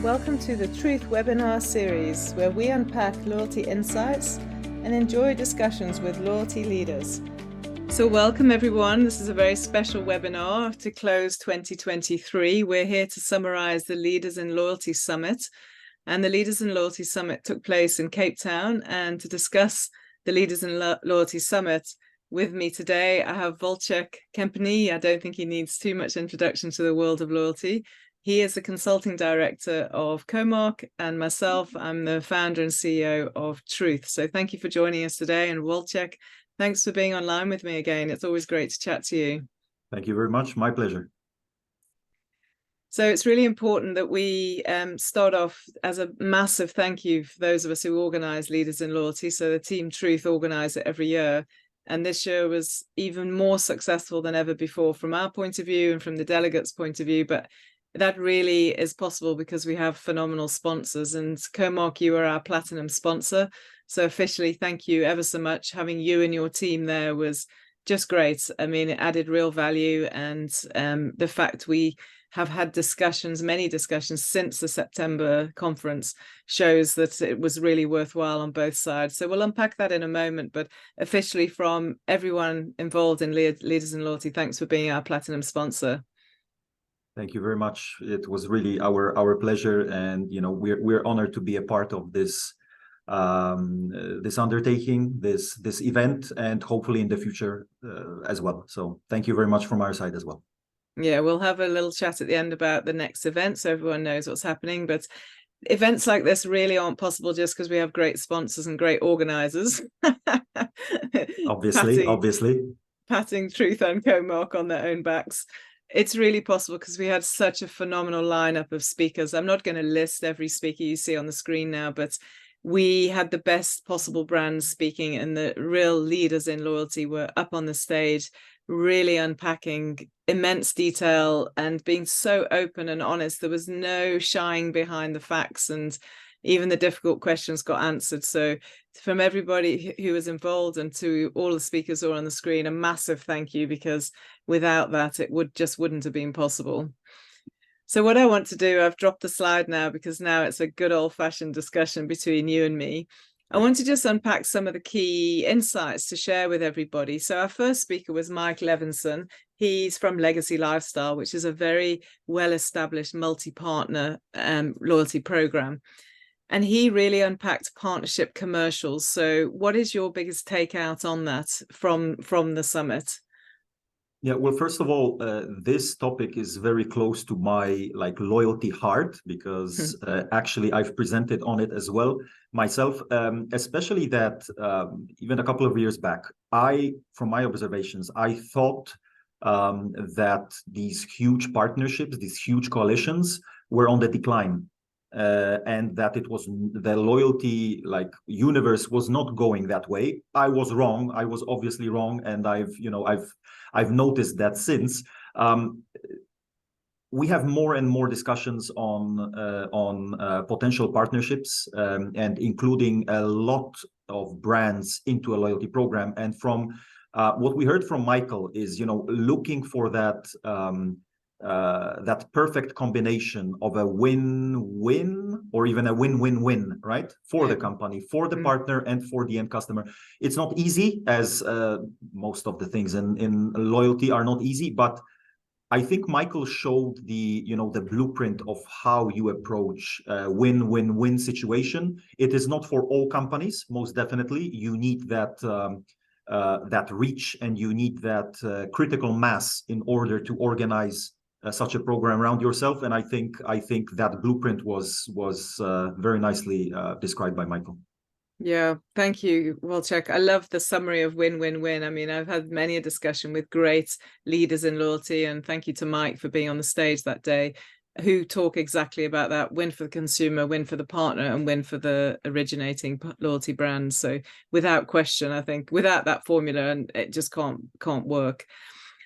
Welcome to the Truth webinar series, where we unpack loyalty insights and enjoy discussions with loyalty leaders. So welcome everyone. This is a very special webinar to close 2023. We're here to summarize the Leaders in Loyalty Summit. And the Leaders in Loyalty Summit took place in Cape Town. And to discuss the Leaders in Loyalty Summit with me today, I have Wojciech Kempny. I don't think he needs too much introduction to the world of loyalty. He is the consulting director of Comarch, and myself, I'm the founder and CEO of Truth. So thank you for joining us today. And Wojciech, thanks for being online with me again. It's always great to chat to you. Thank you very much. My pleasure. So it's really important that we start off as a massive thank you for those of us who organize Leaders in Loyalty. So the team Truth organize it every year. And this year was even more successful than ever before from our point of view and from the delegates' point of view. But that really is possible because we have phenomenal sponsors, and Comarch, you are our platinum sponsor. So officially, thank you ever so much. Having you and your team there was just great. I mean, it added real value, and the fact we have had discussions, many discussions since the September conference shows that it was really worthwhile on both sides. So we'll unpack that in a moment, but officially from everyone involved in Leaders in Loyalty, thanks for being our platinum sponsor. Thank you very much. It was really our pleasure, and we're honored to be a part of this this undertaking, this event, and hopefully in the future as well. So thank you very much from our side as well. Yeah, we'll have a little chat at the end about the next event so everyone knows what's happening. But events like this really aren't possible just because we have great sponsors and great organizers. Obviously. Patting Truth and Comarch on their own backs. It's really possible because we had such a phenomenal lineup of speakers. I'm not going to list every speaker you see on the screen now, but we had the best possible brands speaking, and the real leaders in loyalty were up on the stage, really unpacking immense detail and being so open and honest. There was no shying behind the facts, and even the difficult questions got answered. So from everybody who was involved and to all the speakers who are on the screen, a massive thank you, because without that, it wouldn't have been possible. So what I want to do, I've dropped the slide now because now it's a good old-fashioned discussion between you and me. I want to just unpack some of the key insights to share with everybody. So our first speaker was Mike Levinson. He's from Legacy Lifestyle, which is a very well-established multi-partner loyalty program. And he really unpacked partnership commercials. So what is your biggest takeout on that from the summit? Yeah, well, first of all, this topic is very close to my loyalty heart, because actually I've presented on it as well myself, especially that even a couple of years back, from my observations, I thought that these huge partnerships, these huge coalitions were on the decline. And that it was the loyalty universe was not going that way. I was wrong. I was obviously wrong, and I've noticed that since. We have more and more discussions on potential partnerships, and including a lot of brands into a loyalty program. And from what we heard from Michael is, looking for that that perfect combination of a win-win or even a win-win-win, right? For the company, for the partner, and for the end customer. It's not easy, as most of the things in loyalty are not easy, but I think Michael showed the blueprint of how you approach a win-win-win situation. It is not for all companies, most definitely. You need that that reach, and you need that critical mass in order to organize such a program around yourself. And I think that blueprint was very nicely described by Michael. Yeah, thank you, Wojciech. I love the summary of win-win-win. I mean, I've had many a discussion with great leaders in loyalty, and thank you to Mike for being on the stage that day, who talk exactly about that: win for the consumer, win for the partner, and win for the originating loyalty brands. So without question, I think without that formula, and it just can't work.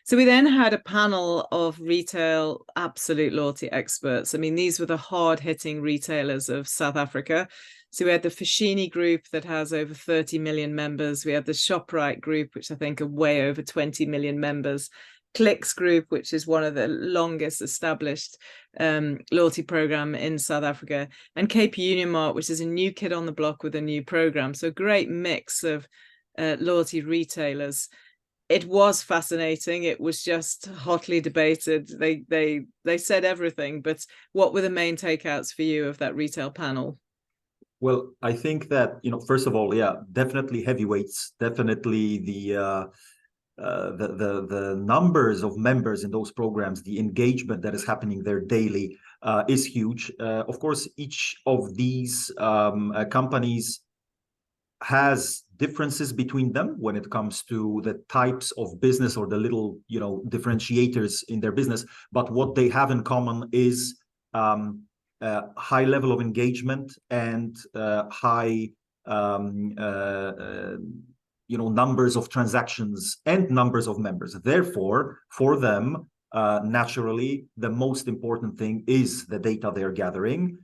So we then had a panel of retail absolute loyalty experts. I mean, these were the hard-hitting retailers of South Africa. So we had the Foschini group that has over 30 million members. We had the ShopRite group, which I think are way over 20 million members. Clicks Group, which is one of the longest established loyalty program in South Africa, and KP Union Mart, which is a new kid on the block with a new program. So great mix of loyalty retailers. It was fascinating. It was just hotly debated. They said everything, but what were the main takeouts for you of that retail panel? Well, I think that, first of all, yeah, definitely heavyweights, definitely the numbers of members in those programs, the engagement that is happening there daily is huge. Of course, each of these companies has differences between them when it comes to the types of business or the little, differentiators in their business. But what they have in common is high level of engagement and high numbers of transactions and numbers of members. Therefore, for them, naturally, the most important thing is the data they're gathering.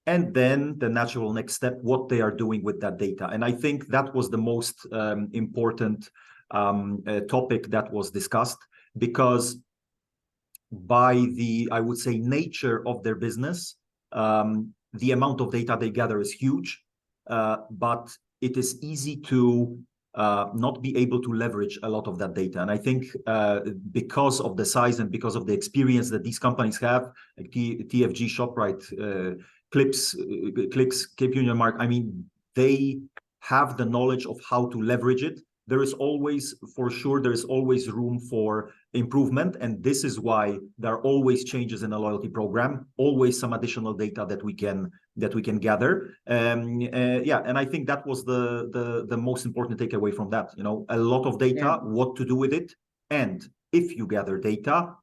And then the natural next step, what they are doing with that data. And I think that was the most important topic that was discussed, because by the, I would say, nature of their business, the amount of data they gather is huge, but it is easy to not be able to leverage a lot of that data. And I think because of the size and because of the experience that these companies have, like TFG, ShopRite, Clicks, KP Union Mart, I mean, they have the knowledge of how to leverage it. There is always, for sure, there is always room for improvement. And this is why there are always changes in a loyalty program, always some additional data that we can gather. Yeah, and I think that was the most important takeaway from that. A lot of data, what to do with it. And if you gather data,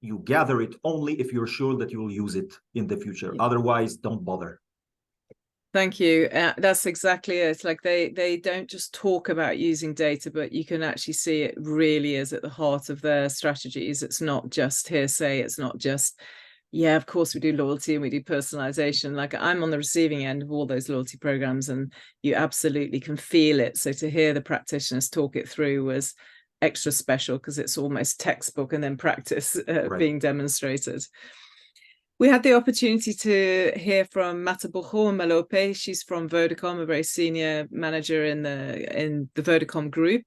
you gather it only if you're sure that you will use it in the future. Otherwise, don't bother. Thank you. That's exactly it. It's like they don't just talk about using data, but you can actually see it really is at the heart of their strategies. It's not just hearsay. It's not just, yeah, of course we do loyalty and we do personalization. Like, I'm on the receiving end of all those loyalty programs, and you absolutely can feel it. So to hear the practitioners talk it through was extra special, because it's almost textbook and then practice being demonstrated. We had the opportunity to hear from Matabujo Malope. She's from Vodacom, a very senior manager in the Vodacom group.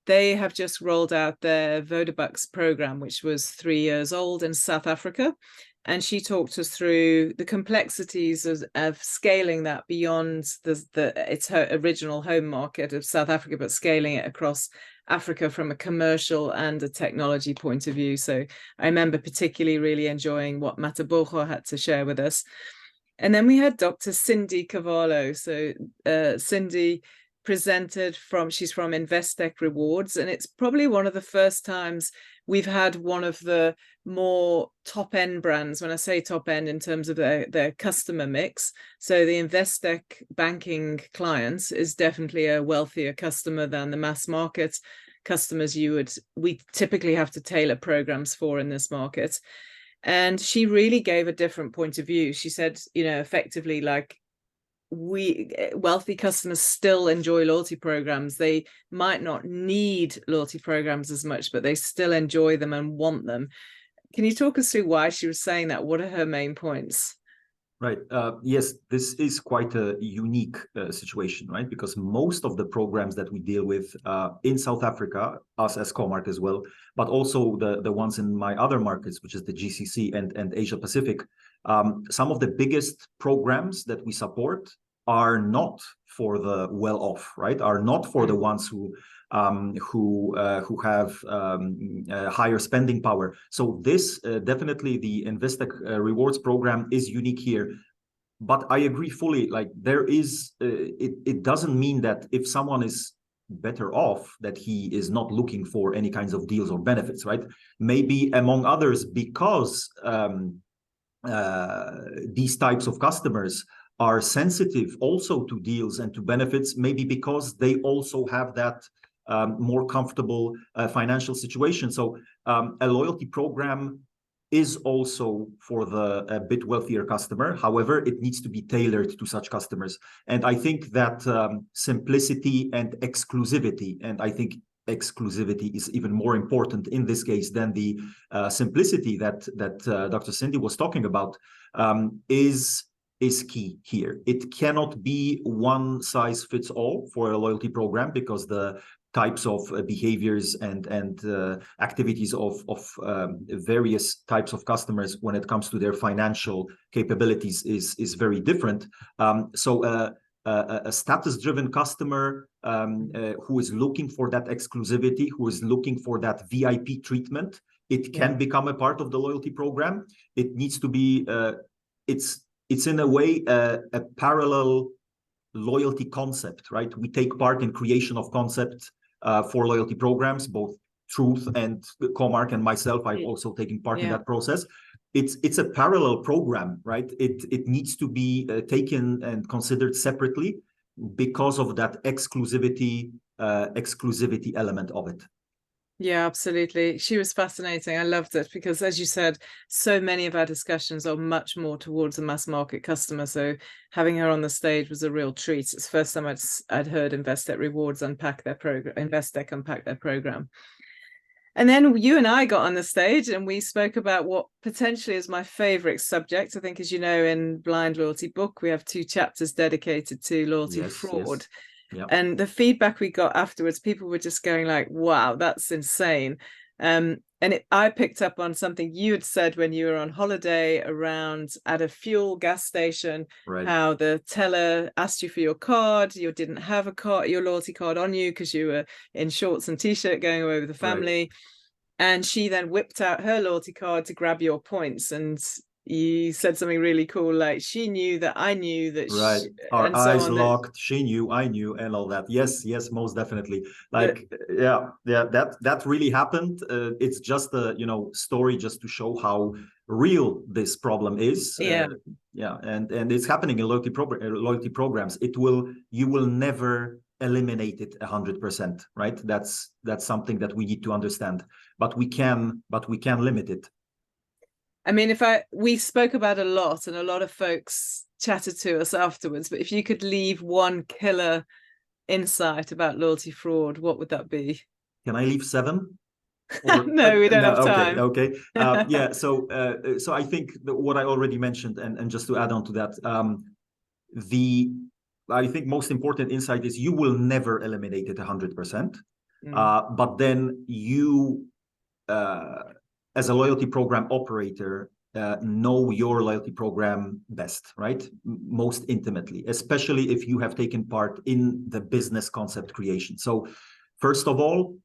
They have just rolled out their Vodabucks program, which was 3 years old in South Africa. And she talked us through the complexities of scaling that beyond its her original home market of South Africa, but scaling it across Africa from a commercial and a technology point of view. So I remember particularly really enjoying what Matabujo had to share with us. And then we had Dr. Cindy Cavallo. So Cindy presented she's from Investec Rewards, and it's probably one of the first times we've had one of the more top end brands. When I say top end, in terms of their customer mix, so the Investec banking clients is definitely a wealthier customer than the mass market customers we typically have to tailor programs for in this market. And she really gave a different point of view. She said, effectively, like, wealthy customers still enjoy loyalty programs. They might not need loyalty programs as much, but they still enjoy them and want them. Can you talk us through why she was saying that? What are her main points? Right. Yes, this is quite a unique situation, right? Because most of the programs that we deal with in South Africa, us as Comarch as well, but also the ones in my other markets, which is the GCC and Asia Pacific, some of the biggest programs that we support are not for the well-off, right? Are not for the ones who have higher spending power. So this definitely, the Investec Rewards program is unique here. But I agree fully. Like, there is, it doesn't mean that if someone is better off, that he is not looking for any kinds of deals or benefits, right? Maybe among others, because these types of customers are sensitive also to deals and to benefits, maybe because they also have that more comfortable financial situation. So a loyalty program is also for the a bit wealthier customer. However, it needs to be tailored to such customers. And I think that simplicity and exclusivity, and I think exclusivity is even more important in this case than the simplicity that Dr. Cindy was talking about, is key here. It cannot be one size fits all for a loyalty program, because the types of behaviors and activities of various types of customers when it comes to their financial capabilities is very different. So a status-driven customer who is looking for that exclusivity, who is looking for that VIP treatment, it can become a part of the loyalty program. It needs to be, it's in a way a parallel loyalty concept, right? We take part in creation of concepts for loyalty programs, both Truth and Comarch and myself. I've also taken part in that process. It's a parallel program, right? It needs to be taken and considered separately because of that exclusivity element of it. Yeah, absolutely. She was fascinating. I loved it because, as you said, so many of our discussions are much more towards a mass market customer. So having her on the stage was a real treat. It's the first time I'd heard Investec Rewards unpack their program, Investec unpack their program. And then you and I got on the stage and we spoke about what potentially is my favorite subject. I think, as you know, in Blind Loyalty Book, we have 2 chapters dedicated to loyalty fraud. Yes. Yep. And the feedback we got afterwards, people were just going like, wow, that's insane. I picked up on something you had said when you were on holiday around at a fuel gas station, right, how the teller asked you for your card, you didn't have a card, your loyalty card on you because you were in shorts and t-shirt going away with the family. Right. And she then whipped out her loyalty card to grab your points. And you said something really cool, like she knew that I knew that. Right. Our eyes locked. She knew, I knew, and all that. Yes, most definitely. Like, that really happened. It's just a story just to show how real this problem is. And it's happening in loyalty programs. You will never eliminate it 100%, right? That's something that we need to understand. But we can limit it. I mean, we spoke about a lot and a lot of folks chatted to us afterwards, but if you could leave one killer insight about loyalty fraud, what would that be? Can I leave 7? No, we don't have time. Okay. So I think what I already mentioned, and just to add on to that, I think most important insight is you will never eliminate it 100%. But then you, as a loyalty program operator, know your loyalty program best, right? Most intimately, especially if you have taken part in the business concept creation. So first of all,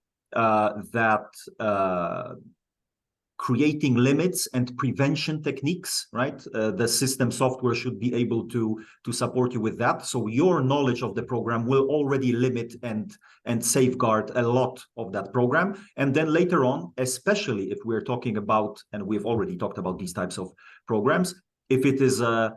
creating limits and prevention techniques, right? The system software should be able to support you with that. So your knowledge of the program will already limit and safeguard a lot of that program. And then later on, especially if we're talking about, and we've already talked about these types of programs, if it is a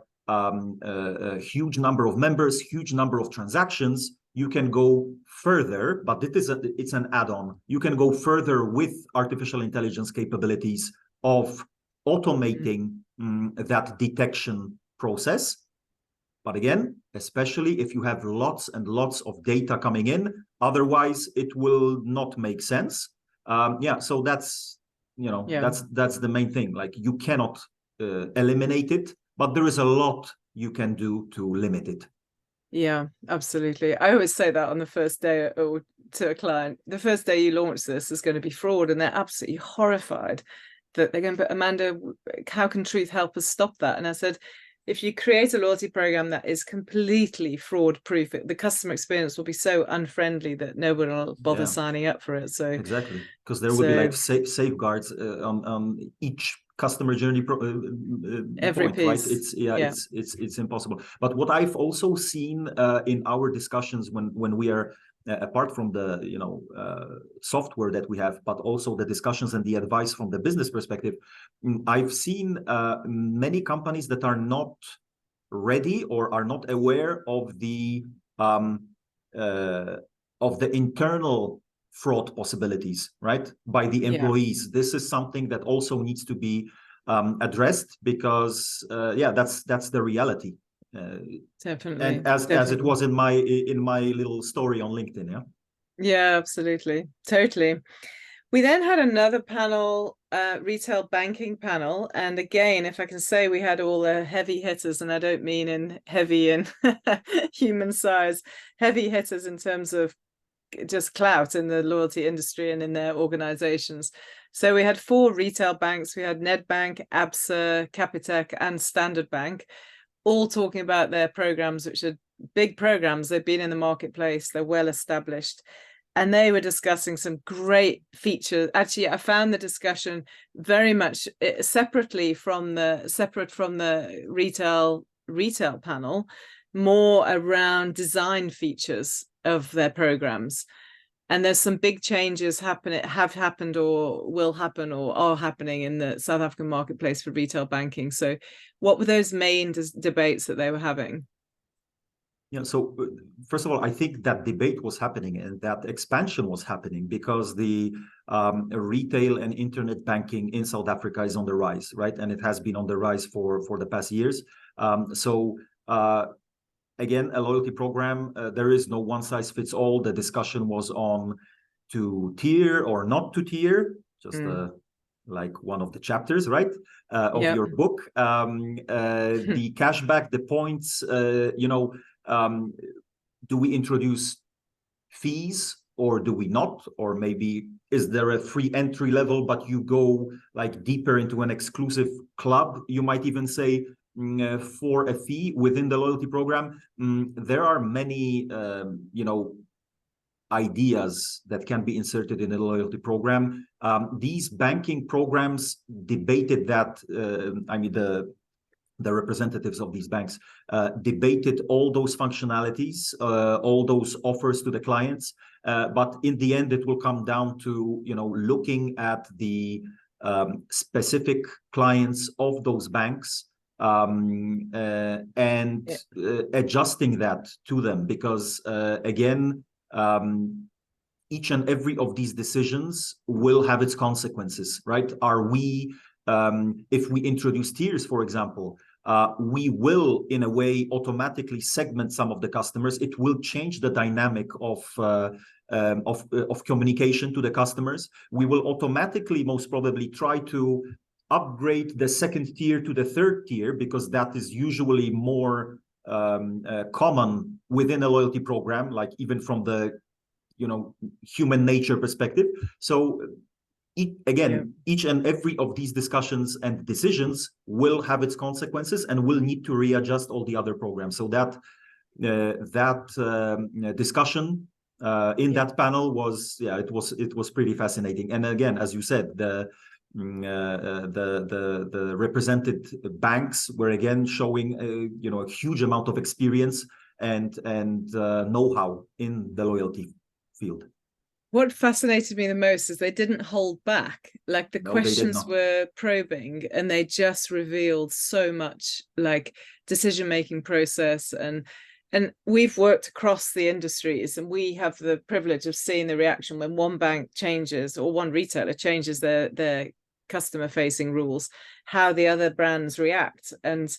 huge number of members, huge number of transactions, you can go further, but it's an add-on. You can go further with artificial intelligence capabilities of automating that detection process. But again, especially if you have lots and lots of data coming in, otherwise it will not make sense. So that's that's the main thing. Like, you cannot eliminate it, but there is a lot you can do to limit it. Yeah, absolutely. I always say that on the first day to a client, the first day you launch this is going to be fraud, and they're absolutely horrified that they're going, but Amanda, how can Truth help us stop that? And I said, if you create a loyalty program that is completely fraud proof, the customer experience will be so unfriendly that no one will bother signing up for it. So exactly, because there will be like safeguards on each customer journey every point, piece. Right? It's impossible. But what I've also seen in our discussions when we are apart from the software that we have, but also the discussions and the advice from the business perspective, I've seen many companies that are not ready or are not aware of the internal fraud possibilities, right, by the employees. This is something that also needs to be addressed, because that's the reality. Definitely. And as it was in my little story on LinkedIn. Yeah, absolutely. Totally. We then had another panel, retail banking panel. And again, if I can say, we had all the heavy hitters, and I don't mean in heavy in human size, heavy hitters in terms of just clout in the loyalty industry and in their organizations. So we had 4 retail banks. We had Nedbank, ABSA, Capitec, and Standard Bank, all talking about their programs, which are big programs. They've been in the marketplace, they're well established. And they were discussing some great features. Actually, I found the discussion very much separate from the retail panel, more around design features of their programs. And there's some big changes have happened or will happen or are happening in the South African marketplace for retail banking. So what were those main debates that they were having? Yeah, so first of all, I think that debate was happening and that expansion was happening because the retail and internet banking in South Africa is on the rise, right? And it has been on the rise for the past years. Again, a loyalty program, there is no one size fits all. The discussion was on to tier or not to tier, just like one of the chapters, right, of your book. The cashback, the points, do we introduce fees or do we not? Or maybe is there a free entry level, but you go like deeper into an exclusive club, you might even say, for a fee within the loyalty program? There are many, ideas that can be inserted in a loyalty program. These banking programs debated that. The representatives of these banks debated all those functionalities, all those offers to the clients. But in the end, it will come down to looking at the specific clients of those banks, and adjusting that to them, because again, each and every of these decisions will have its consequences, right? If we introduce tiers, for example, we will, in a way, automatically segment some of the customers. It will change the dynamic of communication to the customers. We will automatically, most probably, try to upgrade the second tier to the third tier, because that is usually more common within a loyalty program, like even from the human nature perspective. So each and every of these discussions and decisions will have its consequences and will need to readjust all the other programs. So that discussion in that panel was, it was pretty fascinating. And again, as you said, the represented banks were again showing a huge amount of experience and know-how in the loyalty field. What fascinated me the most is they didn't hold back. Like the questions were probing, and they just revealed so much, like decision-making process. And we've worked across the industries, and we have the privilege of seeing the reaction when one bank changes or one retailer changes their customer-facing rules, how the other brands react. And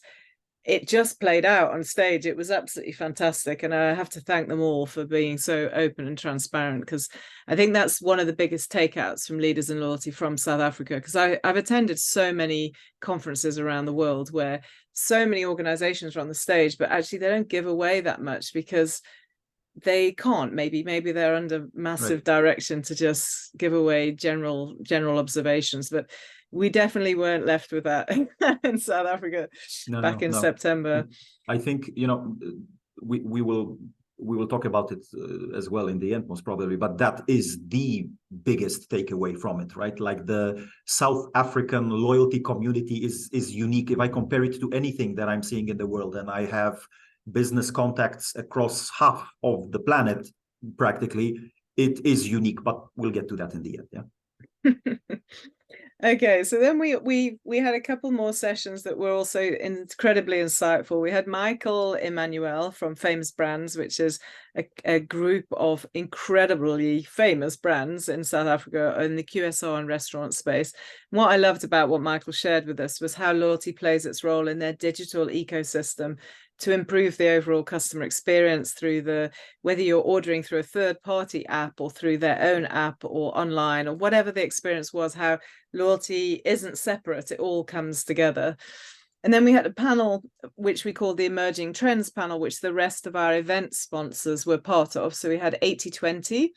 it just played out on stage. It was absolutely fantastic. And I have to thank them all for being so open and transparent, because I think that's one of the biggest takeouts from leaders in loyalty from South Africa. Because I've attended so many conferences around the world where so many organizations are on the stage, but actually they don't give away that much because they can't. Maybe they're under massive direction to just give away general observations. But we definitely weren't left with that in South Africa back in September. I think we will talk about it as well in the end, most probably, but that is the biggest takeaway from it, right? Like the South African loyalty community is unique. If I compare it to anything that I'm seeing in the world, and I have business contacts across half of the planet, practically, it is unique, but we'll get to that in the end. Okay, so then we had a couple more sessions that were also incredibly insightful. We had Michael Emmanuel from Famous Brands, which is a group of incredibly famous brands in South Africa in the QSR and restaurant space. What I loved about what Michael shared with us was how loyalty plays its role in their digital ecosystem to improve the overall customer experience through whether you're ordering through a third-party app or through their own app or online or whatever the experience was, how loyalty isn't separate, it all comes together. And then we had a panel which we called the Emerging Trends panel, which the rest of our event sponsors were part of. So we had 80/20,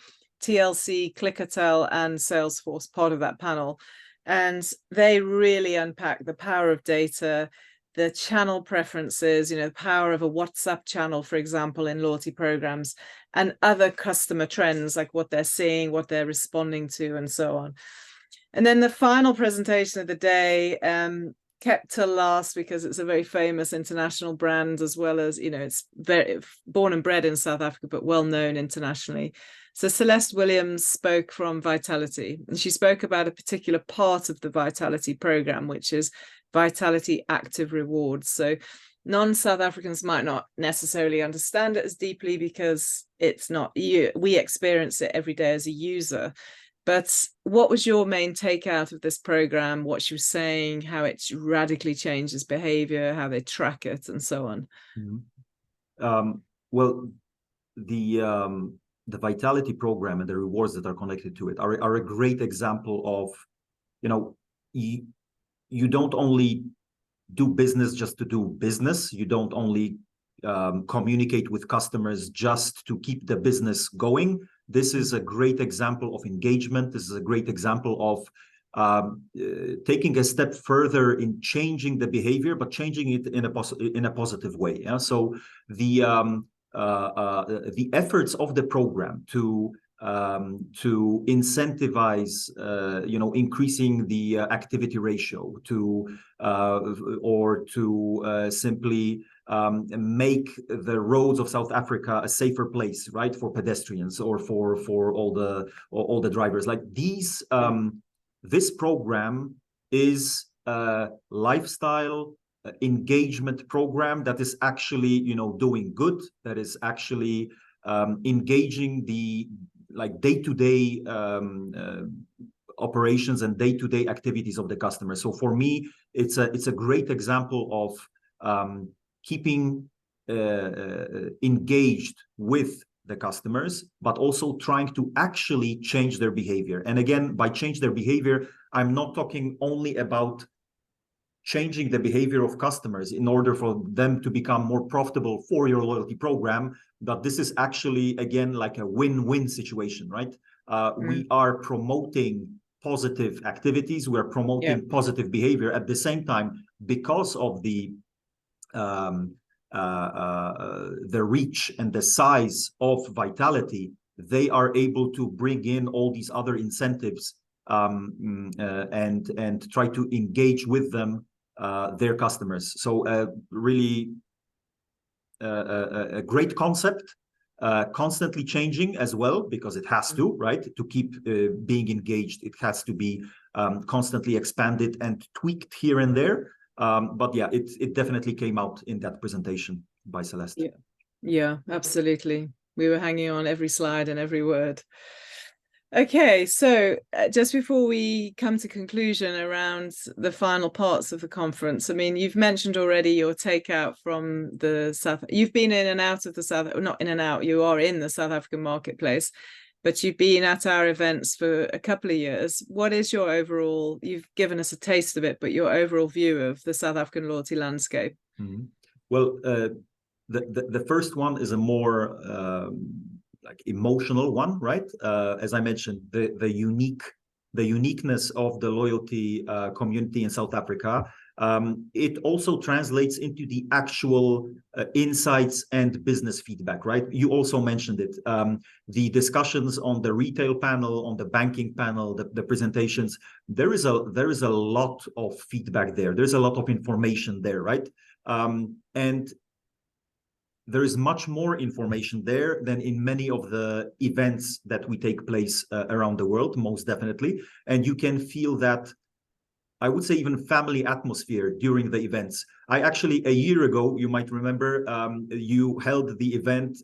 TLC, Clickatel, and Salesforce part of that panel. And they really unpack the power of data, the channel preferences, the power of a WhatsApp channel, for example, in loyalty programs, and other customer trends, like what they're seeing, what they're responding to, and so on. And then the final presentation of the day, kept till last because it's a very famous international brand, as well as, it's very born and bred in South Africa, but well known internationally. So Celeste Williams spoke from Vitality, and she spoke about a particular part of the Vitality program, which is Vitality Active Rewards. So non-South Africans might not necessarily understand it as deeply because it's not we experience it every day as a user. But what was your main takeout of this program, what she was saying, how it radically changes behavior, how they track it, and so on? Well, the Vitality program and the rewards that are connected to it are a great example of, you don't only do business just to do business. You don't only communicate with customers just to keep the business going. This is a great example of engagement. This is a great example of taking a step further in changing the behavior, but changing it in a positive way. Yeah? So the efforts of the program to incentivize, increasing the activity ratio, or to simply make the roads of South Africa a safer place, right, for pedestrians or for all the drivers. Like these, this program is a lifestyle engagement program that is actually, doing good. That is actually engaging the day-to-day operations and day-to-day activities of the customer. So for me, it's a great example of keeping engaged with the customers, but also trying to actually change their behavior. And again, by change their behavior, I'm not talking only about changing the behavior of customers in order for them to become more profitable for your loyalty program, but this is actually, again, like a win-win situation, right? We are promoting positive activities, we're promoting positive behavior at the same time, because of the reach and the size of Vitality. They are able to bring in all these other incentives and try to engage with them, their customers. So really a great concept, constantly changing as well, because it has to, right? To keep being engaged, it has to be constantly expanded and tweaked here and there. But yeah, it definitely came out in that presentation by Celeste. Yeah, absolutely. We were hanging on every slide and every word. Okay, so just before we come to conclusion around the final parts of the conference, I mean, you've mentioned already your takeout from the South. You've been in and out of the South, not in and out, you are in the South African marketplace, but you've been at our events for a couple of years. What is your overall, you've given us a taste of it, but your overall view of the South African loyalty landscape? Well, the first one is a more emotional one, right? As I mentioned, the uniqueness of the loyalty community in South Africa. It also translates into the actual insights and business feedback, right? You also mentioned it. The discussions on the retail panel, on the banking panel, the presentations, there is a lot of feedback there. There's a lot of information there, right? And there is much more information there than in many of the events that we take place around the world, most definitely. And you can feel that I would say even family atmosphere during the events. I actually, a year ago, you might remember, you held the event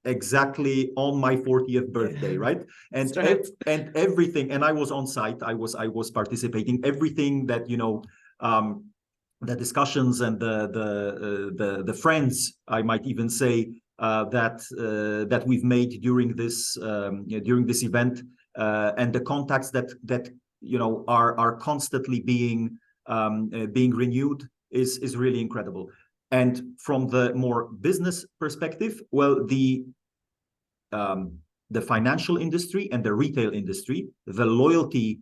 exactly on my 40th birthday, right? And right. and everything, and I was on site. I was participating. Everything that the discussions and the friends, I might even say, that we've made during this event, and the contacts that are constantly being renewed is really incredible. And from the more business perspective, well, the financial industry and the retail industry, the loyalty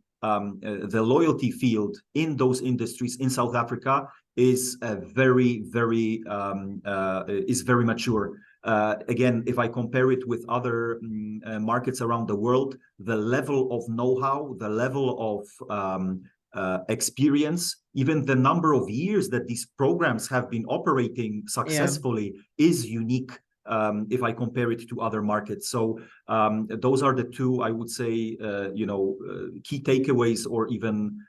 field in those industries in South Africa is very mature. Again, if I compare it with other markets around the world, the level of know-how, the level of experience, even the number of years that these programs have been operating successfully is unique, if I compare it to other markets. So those are the two, I would say, key takeaways, or even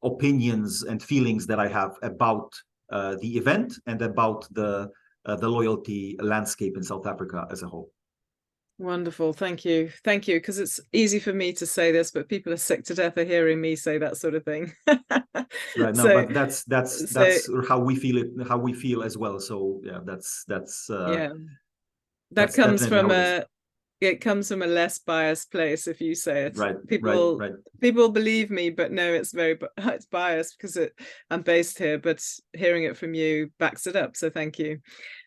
opinions and feelings that I have about the event and about the loyalty landscape in South Africa as a whole. Wonderful. Thank you. Thank you. Because it's easy for me to say this, but people are sick to death of hearing me say that sort of thing. Right. No, but that's how we feel it, how we feel as well. So yeah, that's yeah. That that's comes definitely from how it is. it comes from a less biased place if you say it. Right, People right. people believe me, but no, it's biased because I'm based here, but hearing it from you backs it up. So thank you.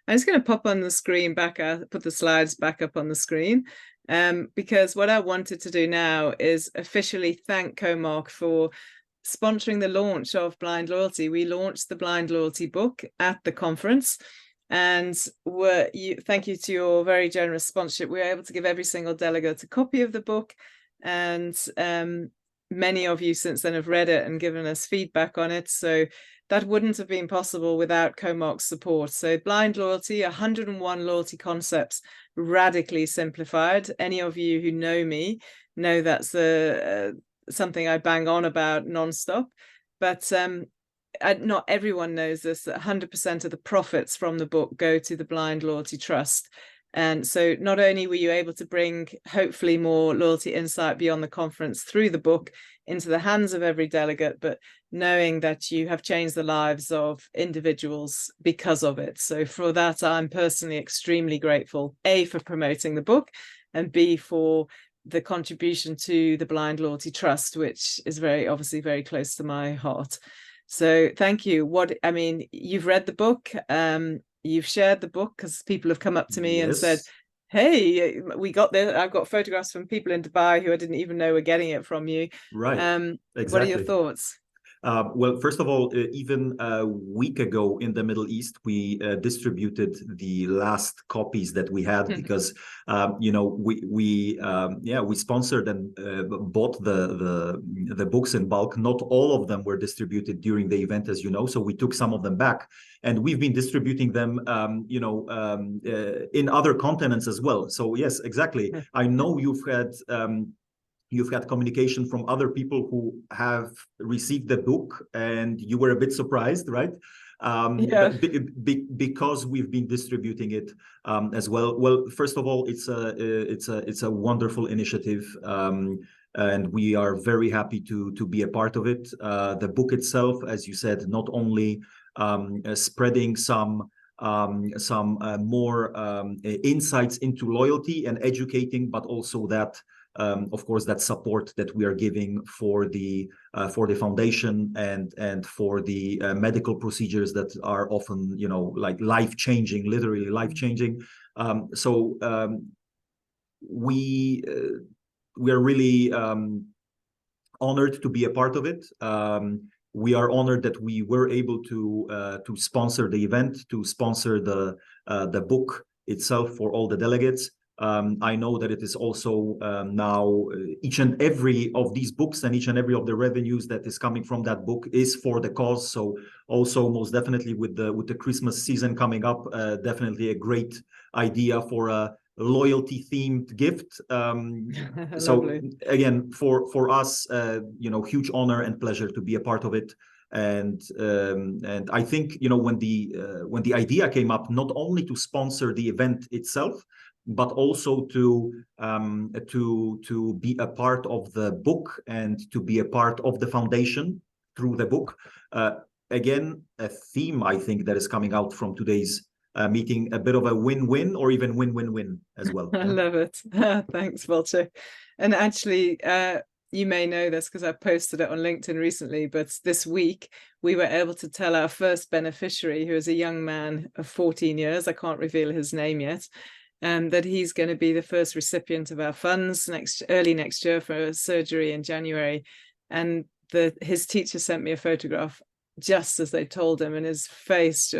I'm just going to pop on the screen put the slides back up on the screen, because what I wanted to do now is officially thank Comarch for sponsoring the launch of Blind Loyalty. We launched the Blind Loyalty book at the conference, and thank you to your very generous sponsorship, we were able to give every single delegate a copy of the book, and many of you since then have read it and given us feedback on it. So that wouldn't have been possible without Comarch's support. So Blind Loyalty, 101 loyalty concepts, radically simplified. Any of you who know me know that's something I bang on about nonstop. But not everyone knows this, that 100% of the profits from the book go to the Blind Loyalty Trust. And so not only were you able to bring hopefully more loyalty insight beyond the conference through the book into the hands of every delegate, but knowing that you have changed the lives of individuals because of it. So for that, I'm personally extremely grateful, A, for promoting the book, and B, for the contribution to the Blind Loyalty Trust, which is obviously very close to my heart. So thank you. You've read the book, you've shared the book, because people have come up to me and said, hey, we got this. I've got photographs from people in Dubai who I didn't even know were getting it from you. Right. Exactly. What are your thoughts? Well, first of all, even a week ago in the Middle East, we distributed the last copies that we had because we sponsored and bought the books in bulk. Not all of them were distributed during the event, as you know, so we took some of them back, and we've been distributing them, in other continents as well. So yes, exactly. I know you've had communication from other people who have received the book, and you were a bit surprised, right? But because we've been distributing it as well. Well, first of all, it's a wonderful initiative, and we are very happy to be a part of it. The book itself, as you said, not only spreading some more insights into loyalty and educating, but also that. Of course, that support that we are giving for the foundation and for the medical procedures that are often, like life-changing, literally life-changing. So we are really honored to be a part of it. We are honored that we were able to sponsor the event, to sponsor the book itself for all the delegates. I know that it is also now each and every of these books and each and every of the revenues that is coming from that book is for the cause. So also most definitely with the Christmas season coming up, definitely a great idea for a loyalty themed gift. So again, for us, huge honor and pleasure to be a part of it. And I think, when the idea came up, not only to sponsor the event itself, but also to be a part of the book and to be a part of the foundation through the book. Again, a theme I think that is coming out from today's meeting, a bit of a win-win or even win-win-win as well. I love it. Thanks, Volce. And actually, you may know this because I posted it on LinkedIn recently, but this week we were able to tell our first beneficiary, who is a young man of 14 years, I can't reveal his name yet, that he's going to be the first recipient of our funds early next year for surgery in January. And his teacher sent me a photograph just as they told him, and his face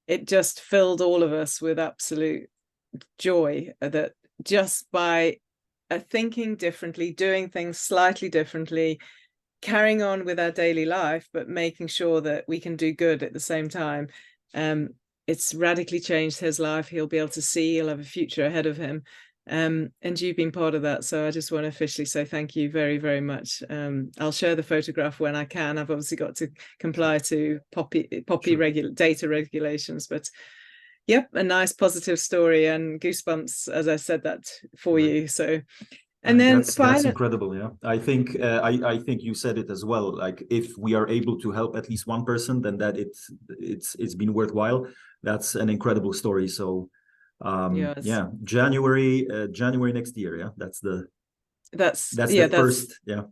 it just filled all of us with absolute joy that just by thinking differently, doing things slightly differently, carrying on with our daily life, but making sure that we can do good at the same time. It's radically changed his life. He'll be able to see, he'll have a future ahead of him. And you've been part of that. So I just want to officially say thank you very, very much. I'll share the photograph when I can. I've obviously got to comply to POPI data regulations, but yep, a nice positive story and goosebumps as I said that for you. So, and then that's incredible. Yeah, I think you said it as well. Like, if we are able to help at least one person, then that it's been worthwhile. That's an incredible story. So yes. Yeah, January next year. Yeah, that's the first. Yeah,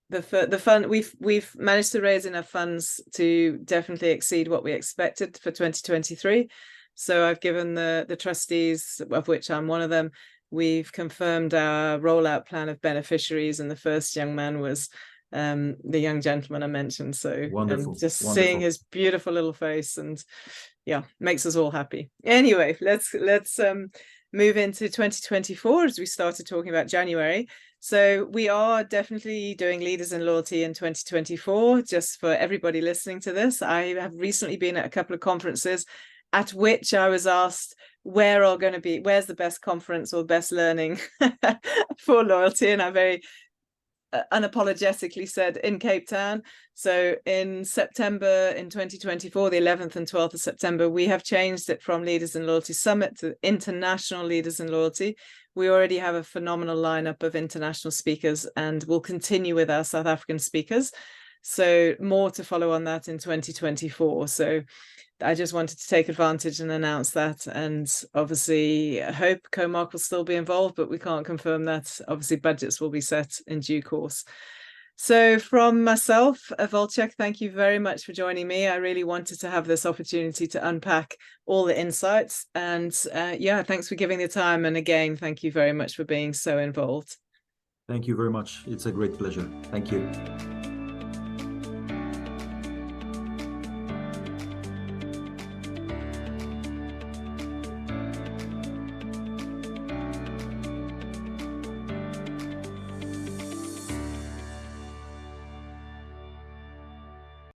the fund we've managed to raise enough funds to definitely exceed what we expected for 2023. So I've given the trustees, of which I'm one of them, we've confirmed our rollout plan of beneficiaries, and the first young man was the young gentleman I mentioned. So wonderful, and just seeing his beautiful little face, and yeah, makes us all happy. Anyway, let's move into 2024 as we started talking about January. So we are definitely doing Leaders in Loyalty in 2024. Just for everybody listening to this, I have recently been at a couple of conferences at which I was asked where's the best conference or best learning for loyalty, and I very unapologetically said in Cape Town. So in September in 2024, the 11th and 12th of September, we have changed it from Leaders in Loyalty Summit to International Leaders in Loyalty. We already have a phenomenal lineup of international speakers, and we'll continue with our South African speakers. So more to follow on that in 2024. So I just wanted to take advantage and announce that. And obviously, I hope Comarch will still be involved, but we can't confirm that. Obviously, budgets will be set in due course. So from myself, Wojciech, thank you very much for joining me. I really wanted to have this opportunity to unpack all the insights. And yeah, thanks for giving the time. And again, thank you very much for being so involved. Thank you very much. It's a great pleasure. Thank you.